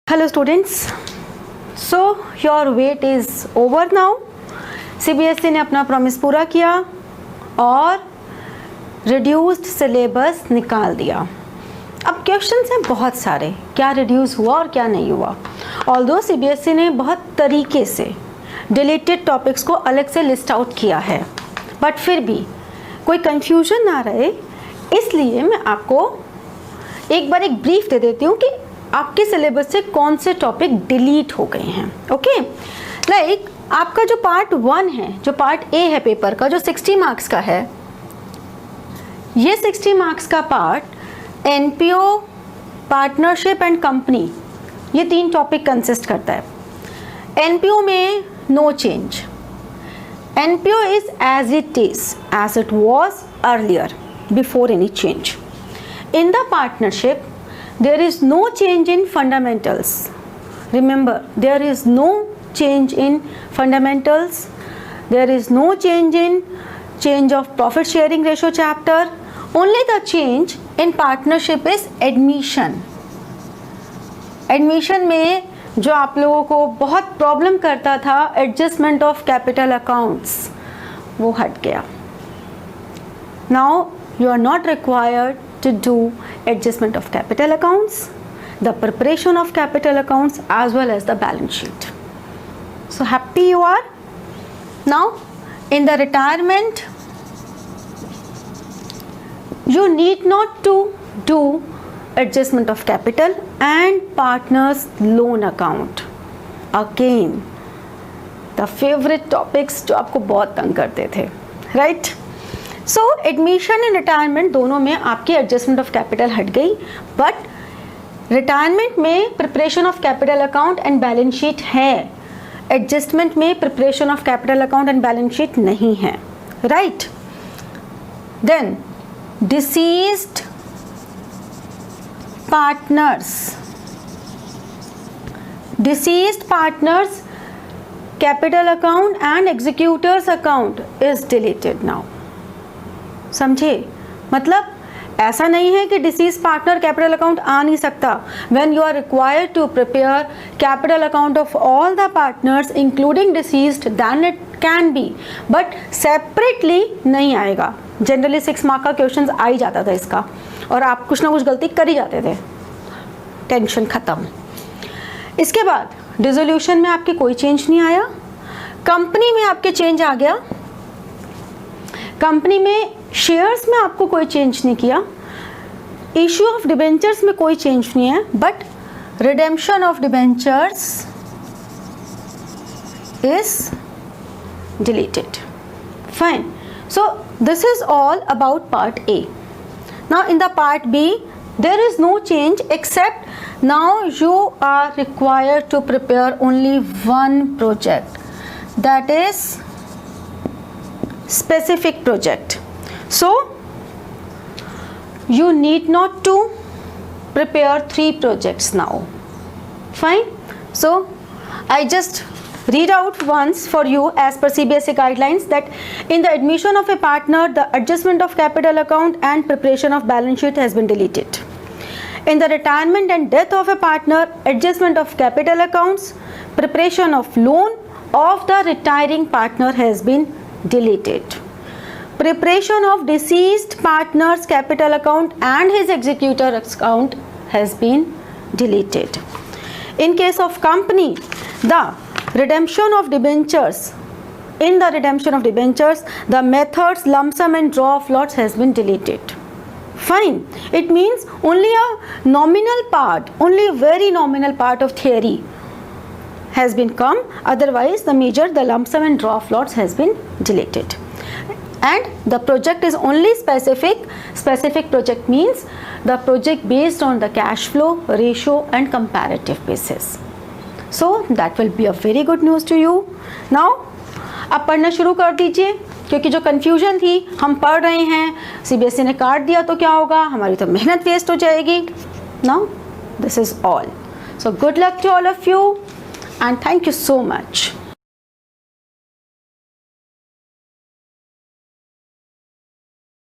Hello students, so your wait is over now. CBSE ने अपना promise पूरा किया और रिड्यूस्ड सिलेबस निकाल दिया. अब क्वेश्चंस हैं बहुत सारे, क्या रिड्यूस हुआ और क्या नहीं हुआ. ऑल्दो CBSE ने बहुत तरीके से डिलीटेड टॉपिक्स को अलग से लिस्ट आउट किया है, बट फिर भी कोई कंफ्यूजन ना रहे इसलिए मैं आपको एक बार एक ब्रीफ दे देती हूँ कि आपके सिलेबस से कौन से टॉपिक डिलीट हो गए हैं. ओके, लाइक आपका जो पार्ट 1 है, जो पार्ट ए है पेपर का, जो 60 मार्क्स का है, ये 60 मार्क्स का part NPO, partnership and company, ये 3 टॉपिक कंसिस्ट करता है. एनपीओ में no change. NPO is as it was earlier before any change. In the partnership, there is no change in fundamentals. Remember, there is no change in fundamentals. There is no change of profit sharing ratio chapter. Only the change in partnership is admission. Admission में जो आप लोगों को बहुत problem करता था, adjustment of capital accounts, वो हट गया. Now you are not required to do adjustment of capital accounts, the preparation of capital accounts as well as the balance sheet. So happy you are. Now in the retirement you need not to do adjustment of capital and partners loan account. Again the favorite topics जो आपको बहुत तंग करते थे, right? So admission and retirement दोनों में आपकी adjustment of capital हट गई, बट रिटायरमेंट में preparation of capital account and balance sheet है. एडजस्टमेंट में preparation of capital account and balance sheet नहीं है, right? Then deceased partners capital account and executors account is deleted now. समझे? मतलब ऐसा नहीं है कि डिसीज पार्टनर कैपिटल अकाउंट आ नहीं सकता. When you are required to prepare capital account of all the partners including deceased, then it can be, but separately नहीं आएगा. जनरली 6 मार्क का क्वेश्चन आ ही जाता था इसका, और आप कुछ ना कुछ गलती कर ही जाते थे. टेंशन खत्म. इसके बाद डिसोल्यूशन में आपके कोई चेंज नहीं आया. कंपनी में आपके चेंज आ गया. कंपनी में शेयर्स में आपको कोई चेंज नहीं किया. इश्यू ऑफ डिबेंचर्स में कोई चेंज नहीं है, but redemption of debentures is deleted. Fine. So this is all about part A. Now in the part B there is no change, except now you are required to prepare only one project, that is specific project. So you need not to prepare 3 projects now. Fine. So I just read out once for you as per CBSE guidelines that in the admission of a partner, the adjustment of capital account and preparation of balance sheet has been deleted. In the retirement and death of a partner, adjustment of capital accounts, preparation of loan of the retiring partner has been deleted. Preparation of deceased partner's capital account and his executor account has been deleted. In case of company, the redemption of debentures, in the redemption of debentures, the methods lump sum and draw of lots has been deleted. Fine. It means only a nominal part, only a very nominal part of theory has been come. Otherwise, the major, the lump sum and draw of lots has been deleted. And the project is only specific. Specific project means the project based on the cash flow, ratio and comparative basis. So that will be a very good news to you. Now अब पढ़ना शुरू कर दीजिए, क्योंकि जो confusion थी, हम पढ़ रहे हैं, CBSE ने काट दिया तो क्या होगा, हमारी तो मेहनत वेस्ट हो जाएगी. Now this is all. So good luck to all of you and thank you so much.